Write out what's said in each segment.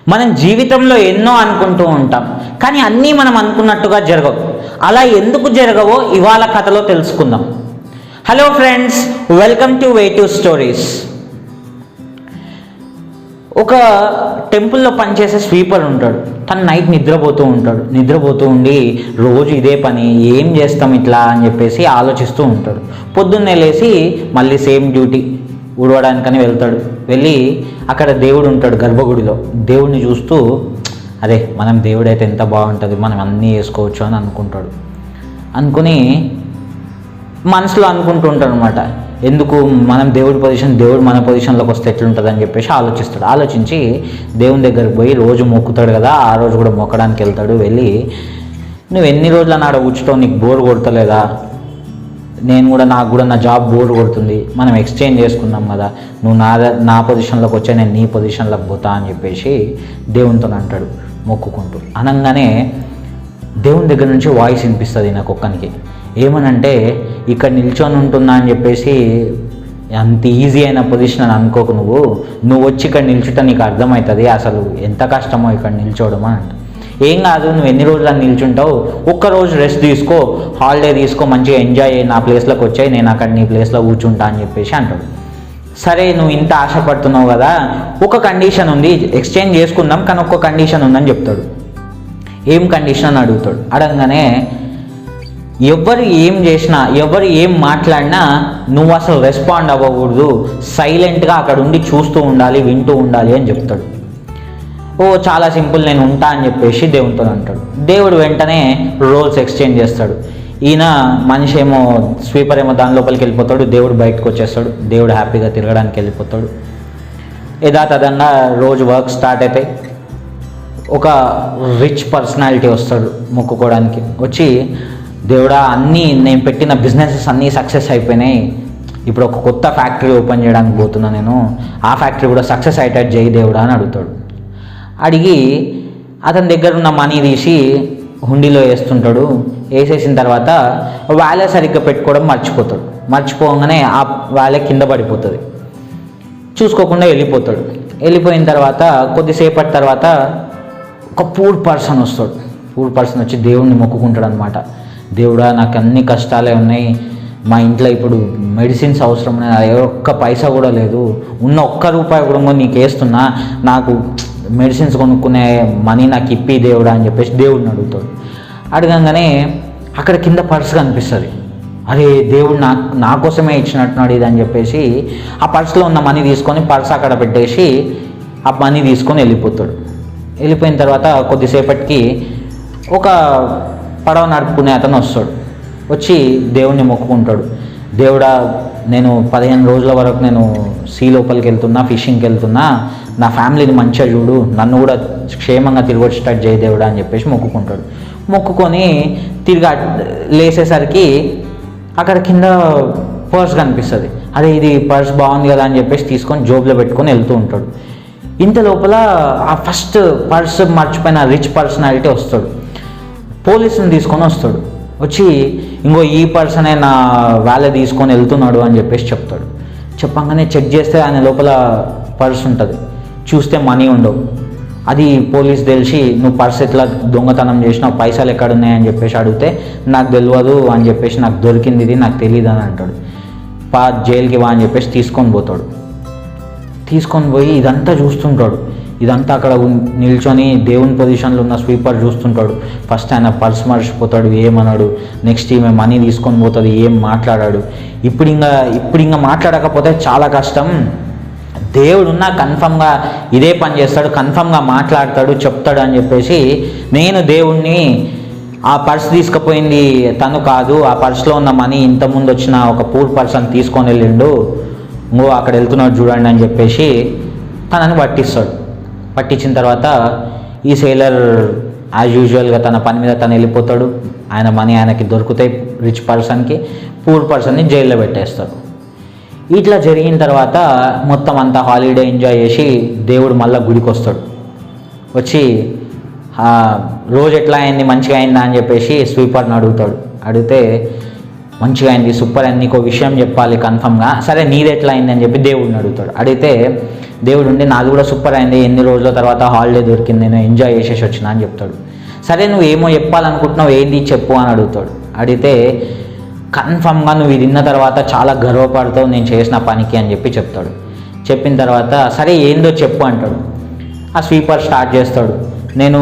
మనం జీవితంలో ఎన్నో అనుకుంటూ ఉంటాం, కానీ అన్నీ మనం అనుకున్నట్టుగా జరగవు. అలా ఎందుకు జరగవో ఇవాళ కథలో తెలుసుకుందాం. Hello friends, welcome to way two stories. ఒక టెంపుల్లో పనిచేసే స్వీపర్ ఉంటాడు. తను నైట్ నిద్రపోతూ ఉండి రోజు ఇదే పని, ఏం చేస్తాం ఇట్లా అని చెప్పేసి ఆలోచిస్తూ ఉంటాడు. పొద్దున్నే లేచి మళ్ళీ సేమ్ డ్యూటీ ఊడవడానికని వెళ్తాడు. వెళ్ళి అక్కడ దేవుడు ఉంటాడు గర్భగుడిలో. దేవుడిని చూస్తూ అదే మనం దేవుడైతే ఎంత బాగుంటుంది, మనం అన్నీ చేసుకోవచ్చు అని అనుకుని మనసులో అనుకుంటూ ఉంటాడు అనమాట. ఎందుకు మనం దేవుడు మన పొజిషన్లోకి వస్తే ఎట్లుంటుంది అని చెప్పేసి ఆలోచించి దేవుని దగ్గరికి పోయి రోజు మొక్కుతాడు కదా, ఆ రోజు కూడా మొక్కడానికి వెళ్తాడు. వెళ్ళి నువ్వు ఎన్ని రోజులు నాడ కూర్చుంటావు, నీకు బోర్ కొడతలేదా? నాకు కూడా నా జాబ్ బోర్ కొడుతుంది, మనం ఎక్స్చేంజ్ చేసుకున్నాం కదా, నువ్వు నా పొజిషన్లోకి వచ్చా, నేను నీ పొజిషన్లోకి పోతా అని చెప్పేసి దేవునితో అంటాడు మొక్కుకుంటూ. అనగానే దేవుని దగ్గర నుంచి వాయిస్ వినిపిస్తుంది నాకు ఒక్కనికి. ఏమనంటే, ఇక్కడ నిల్చొని ఉంటున్నా అని చెప్పేసి అంత ఈజీ అయిన పొజిషన్ అని అనుకోకు, నువ్వు వచ్చి ఇక్కడ నిల్చుంటే నీకు అర్థమవుతుంది అసలు ఎంత కష్టమో ఇక్కడ నిల్చోవడం అని అంట. ఏం కాదు, నువ్వు ఎన్ని రోజులు నిల్చుంటావు, ఒక్కరోజు రెస్ట్ తీసుకో, హాలిడే తీసుకో, మంచిగా ఎంజాయ్ అయ్యి నా ప్లేస్లోకి వచ్చాయి, నేను అక్కడ నీ ప్లేస్లో కూర్చుంటా అని చెప్పేసి అంటాడు. సరే, నువ్వు ఇంత ఆశపడుతున్నావు కదా, ఒక కండిషన్ ఉంది, ఎక్స్చేంజ్ చేసుకుందాం కానీ ఒక్క కండిషన్ ఉందని చెప్తాడు. ఏం కండిషన్ అని అడుగుతాడు. అడగగానే ఎవరు ఏం చేసినా, ఎవరు ఏం మాట్లాడినా నువ్వు అసలు రెస్పాండ్ అవ్వకూడదు, సైలెంట్గా అక్కడ ఉండి చూస్తూ ఉండాలి, వింటూ ఉండాలి అని చెప్తాడు. చాలా సింపుల్, నేను ఉంటా అని చెప్పేసి దేవునితో అంటాడు. దేవుడు వెంటనే రోల్స్ ఎక్స్చేంజ్ చేస్తాడు. ఈయన మనిషి ఏమో, స్వీపర్ ఏమో దాని లోపలికి వెళ్ళిపోతాడు, దేవుడు బయటకు వచ్చేస్తాడు. దేవుడు హ్యాపీగా తిరగడానికి వెళ్ళిపోతాడు. యథాతథంగా రోజు వర్క్ స్టార్ట్ అవుతాయి. ఒక రిచ్ పర్సనాలిటీ వస్తాడు మొక్కుకోవడానికి. వచ్చి, దేవుడా, అన్నీ నేను పెట్టిన బిజినెసెస్ అన్నీ సక్సెస్ అయిపోయినాయి, ఇప్పుడు ఒక కొత్త ఫ్యాక్టరీ ఓపెన్ చేయడానికి పోతున్నా, నేను ఆ ఫ్యాక్టరీ కూడా సక్సెస్ అయ్యేటట్టు చేయి దేవుడా అని అడుగుతాడు. అడిగి అతని దగ్గర ఉన్న మనీ తీసి హుండీలో వేస్తుంటాడు. వేసేసిన తర్వాత వ్యాలె సరిగ్గా పెట్టుకోవడం మర్చిపోగానే ఆ వ్యాలె కింద పడిపోతుంది. చూసుకోకుండా వెళ్ళిపోతాడు. వెళ్ళిపోయిన తర్వాత కొద్దిసేపటి తర్వాత ఒక పూర్ పర్సన్ వచ్చి దేవుణ్ణి మొక్కుకుంటాడు అనమాట. దేవుడా, నాకు అన్ని కష్టాలే ఉన్నాయి, మా ఇంట్లో ఇప్పుడు మెడిసిన్స్ అవసరం, ఒక్క పైసా కూడా లేదు, ఉన్న ఒక్క రూపాయి కూడా నీకు వేస్తున్నా, నాకు మెడిసిన్స్ కొనుక్కునే మనీ నాకు ఇప్పి దేవుడా అని చెప్పేసి దేవుడిని అడుగుతాడు. అడగంగానే అక్కడ కింద పర్స్ కనిపిస్తుంది. అరే, దేవుడు నా కోసమే ఇచ్చినట్టున్నాడు ఇది అని చెప్పేసి ఆ పర్స్లో ఉన్న మనీ తీసుకొని పర్స్ అక్కడ పెట్టేసి ఆ మనీ తీసుకొని వెళ్ళిపోతాడు. వెళ్ళిపోయిన తర్వాత కొద్దిసేపటికి ఒక పడవ నడుపుకునే అతను వస్తాడు. వచ్చి దేవుణ్ణి మొక్కుకుంటాడు. దేవుడా, నేను 15 రోజుల వరకు నేను సీ లోపలికి వెళ్తున్నా, ఫిషింగ్కి వెళ్తున్నా, నా ఫ్యామిలీని మంచిగా చూడు, నన్ను కూడా క్షేమంగా తిరిగి వచ్చేటట్టు చేయి దేవుడా అని చెప్పేసి మొక్కుకుంటాడు. మొక్కుకొని తిరిగి లేసేసరికి అక్కడ కింద పర్స్ కనిపిస్తుంది. అదే, ఇది పర్స్ బాగుంది కదా అని చెప్పేసి తీసుకొని జోబులో పెట్టుకొని వెళ్తూ ఉంటాడు. ఇంత లోపల ఆ ఫస్ట్ పర్స్ మర్చిపోయిన రిచ్ పర్సనాలిటీ వస్తాడు. పోలీసుని తీసుకొని వస్తాడు. వచ్చి, ఇంకో ఈ పర్సనే నా వ్యాలెట్ తీసుకొని వెళ్తున్నాడు అని చెప్పేసి చెప్తాడు. చెప్పంగానే చెక్ చేస్తే ఆయన లోపల పర్స్ ఉంటుంది. చూస్తే మనీ ఉండవు. అది పోలీస్ తెలిసి, నువ్వు పర్స్ ఎట్లా దొంగతనం చేసినావు, పైసలు ఎక్కడ ఉన్నాయని చెప్పేసి అడిగితే, నాకు తెలియదు అని చెప్పేసి, నాకు దొరికింది ఇది, నాకు తెలియదు అని అంటాడు. జైలుకి వా అని చెప్పేసి తీసుకొని పోయి ఇదంతా చూస్తుంటాడు. ఇదంతా అక్కడ నిల్చొని దేవుని పొజిషన్లో ఉన్న స్వీపర్ చూస్తుంటాడు. ఫస్ట్ ఆయన పర్స్ మర్చిపోతాడు, ఏమన్నాడు. నెక్స్ట్ ఈమె మనీ తీసుకొని పోతుంది, ఏం మాట్లాడాడు. ఇప్పుడు ఇంకా మాట్లాడకపోతే చాలా కష్టం. దేవుడున్నా కన్ఫర్మ్గా ఇదే పని చేస్తాడు, కన్ఫర్మ్గా మాట్లాడతాడు, చెప్తాడు అని చెప్పేసి, నేను దేవుణ్ణి, ఆ పర్స్ తీసుకుపోయింది తను కాదు, ఆ పర్స్లో ఉన్న మనీ ఇంతకుముందు వచ్చిన ఒక పూర్ పర్సన్ తీసుకొని వెళ్ళిండు, అక్కడ వెళ్తున్నాడు చూడండి అని చెప్పేసి తనని పట్టించిన తర్వాత ఈ సేలర్ యాజ్ యూజువల్గా తన పని మీద తను వెళ్ళిపోతాడు. ఆయన మనీ ఆయనకి దొరుకుతాయి, రిచ్ పర్సన్కి. పూర్ పర్సన్ని జైల్లో పెట్టేస్తాడు. ఇట్లా జరిగిన తర్వాత మొత్తం అంతా హాలిడే ఎంజాయ్ చేసి దేవుడు మళ్ళీ గుడికి వస్తాడు. వచ్చి, రోజు ఎట్లా అయింది, మంచిగా అయిందా అని చెప్పేసి స్వీపర్ని అడిగితే, మంచిగా అయింది, సూపర్ అయింది, నీకు విషయం చెప్పాలి కన్ఫర్మ్గా. సరే, నీది ఎట్లా అయింది అని చెప్పి దేవుడిని అడిగితే, దేవుడు ఉండి నాది కూడా సూపర్ అయింది, ఎన్ని రోజుల తర్వాత హాలిడే దొరికింది, నేను ఎంజాయ్ చేసేసి వచ్చిన అని చెప్తాడు. సరే నువ్వు ఏమో చెప్పాలనుకుంటున్నావు, ఏంది చెప్పు అని అడుగుతాడు. అడిగితే కన్ఫామ్గా నువ్వు ఇది విన్న తర్వాత చాలా గర్వపడతావు నేను చేసిన పనికి అని చెప్తాడు. చెప్పిన తర్వాత సరే ఏందో చెప్పు అంటాడు. ఆ స్వీపర్ స్టార్ట్ చేస్తాడు. నేను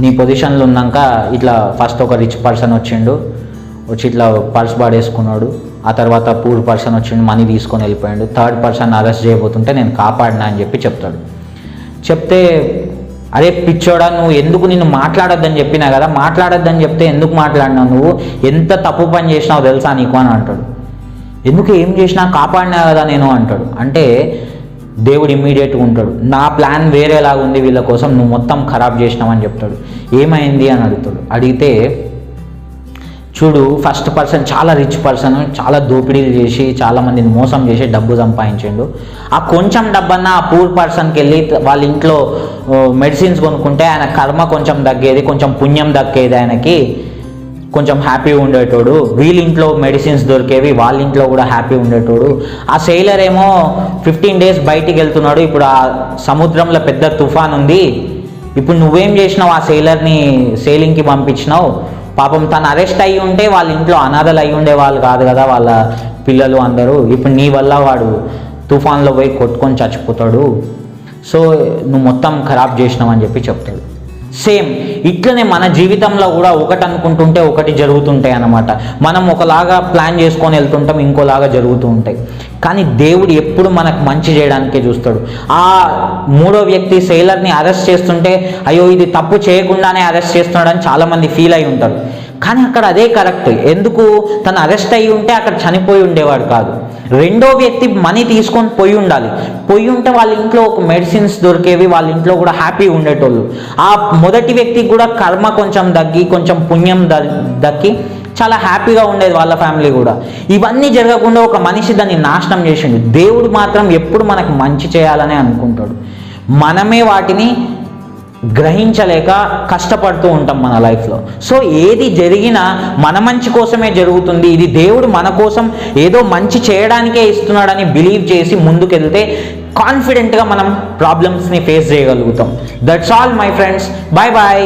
నీ పొజిషన్లో ఉన్నాక ఇట్లా ఫస్ట్ ఒక రిచ్ పర్సన్ వచ్చి ఇట్లా పర్స్ పడేసుకున్నాడు, ఆ తర్వాత పూర్ పర్సన్ వచ్చిండు మనీ తీసుకొని వెళ్ళిపోయాడు, థర్డ్ పర్సన్ అరెస్ట్ చేయబోతుంటే నేను కాపాడినా అని చెప్తాడు. చెప్తే అరే పిచ్చోడా, నువ్వు ఎందుకు నిన్ను మాట్లాడొద్దని చెప్పినా కదా, మాట్లాడొద్దని చెప్తే ఎందుకు మాట్లాడినావు, నువ్వు ఎంత తప్పు పని చేసినావు తెలుసా నీకు అని అంటాడు. ఎందుకు ఏం చేసినా కాపాడినా కదా నేను అంటాడు. అంటే దేవుడు ఇమ్మీడియట్గా ఉంటాడు, నా ప్లాన్ వేరేలాగా ఉంది వీళ్ళ కోసం, నువ్వు మొత్తం ఖరాబ్ చేసినావని చెప్తాడు. ఏమైంది అని అడుగుతాడు. అడిగితే చూడు ఫస్ట్ పర్సన్ చాలా రిచ్ పర్సన్, చాలా దోపిడీలు చేసి చాలామందిని మోసం చేసి డబ్బు సంపాదించిండు. ఆ కొంచెం డబ్బన్నా ఆ పూర్ పర్సన్కి వెళ్ళి వాళ్ళ ఇంట్లో మెడిసిన్స్ కొనుక్కుంటే ఆయన కర్మ కొంచెం తగ్గేది, కొంచెం పుణ్యం దక్కేది, ఆయనకి కొంచెం హ్యాపీగా ఉండేటోడు. వీళ్ళ ఇంట్లో మెడిసిన్స్ దొరికేవి, వాళ్ళ ఇంట్లో కూడా హ్యాపీ ఉండేటోడు. ఆ సెయిలర్ ఏమో 15 days బయటికి వెళ్తున్నాడు, ఇప్పుడు ఆ సముద్రంలో పెద్ద తుఫాన్ ఉంది, ఇప్పుడు నువ్వేం చేసినావు, ఆ సెయిలర్ని సెయిలింగ్కి పంపించినావు. పాపం తను అరెస్ట్ అయ్యి ఉంటే వాళ్ళ ఇంట్లో అనాథలు అయ్యి ఉండే వాళ్ళు కాదు కదా వాళ్ళ పిల్లలు అందరూ, ఇప్పుడు నీ వల్ల వాడు తుఫాన్లో పోయి కొట్టుకొని చచ్చిపోతాడు, సో నువ్వు మొత్తం ఖరాబ్ చేసినావు అని చెప్తాడు. సేమ్ ఇట్లనే మన జీవితంలో కూడా ఒకటి అనుకుంటుంటే ఒకటి జరుగుతుంటాయి అన్నమాట. మనం ఒకలాగా ప్లాన్ చేసుకొని వెళ్తుంటాం, ఇంకోలాగా జరుగుతూ ఉంటాయి. కానీ దేవుడు ఎప్పుడు మనకు మంచి చేయడానికే చూస్తాడు. ఆ మూడో వ్యక్తి సెయిలర్ని అరెస్ట్ చేస్తుంటే అయ్యో ఇది తప్పు చేయకుండానే అరెస్ట్ చేస్తున్నాడని చాలామంది ఫీల్ అయి ఉంటారు. కానీ అక్కడ అదే కరెక్ట్. ఎందుకు తను అరెస్ట్ అయ్యి ఉంటే అక్కడ చనిపోయి ఉండేవాడు కాదు. రెండో వ్యక్తి మనీ తీసుకొని పోయి ఉండాలి, పోయి ఉంటే వాళ్ళ ఇంట్లో ఒక మెడిసిన్స్ దొరికేవి, వాళ్ళ ఇంట్లో కూడా హ్యాపీగా ఉండేటోళ్ళు. ఆ మొదటి వ్యక్తికి కూడా కర్మ కొంచెం తగ్గి కొంచెం పుణ్యం దక్కి చాలా హ్యాపీగా ఉండేది వాళ్ళ ఫ్యామిలీ కూడా. ఇవన్నీ జరగకుండా ఒక మనిషి దాన్ని నాశనం చేసిండు. దేవుడు మాత్రం ఎప్పుడు మనకు మంచి చేయాలనే అనుకుంటాడు. మనమే వాటిని గ్రహించలేక కష్టపడుతూ ఉంటాం మన లైఫ్లో. సో ఏది జరిగినా మన మంచి కోసమే జరుగుతుంది, ఇది దేవుడు మన కోసం ఏదో మంచి చేయడానికే ఇస్తున్నాడని బిలీవ్ చేసి ముందుకెళ్తే కాన్ఫిడెంట్గా మనం ప్రాబ్లమ్స్ని ఫేస్ చేయగలుగుతాం. That's all my friends, bye bye.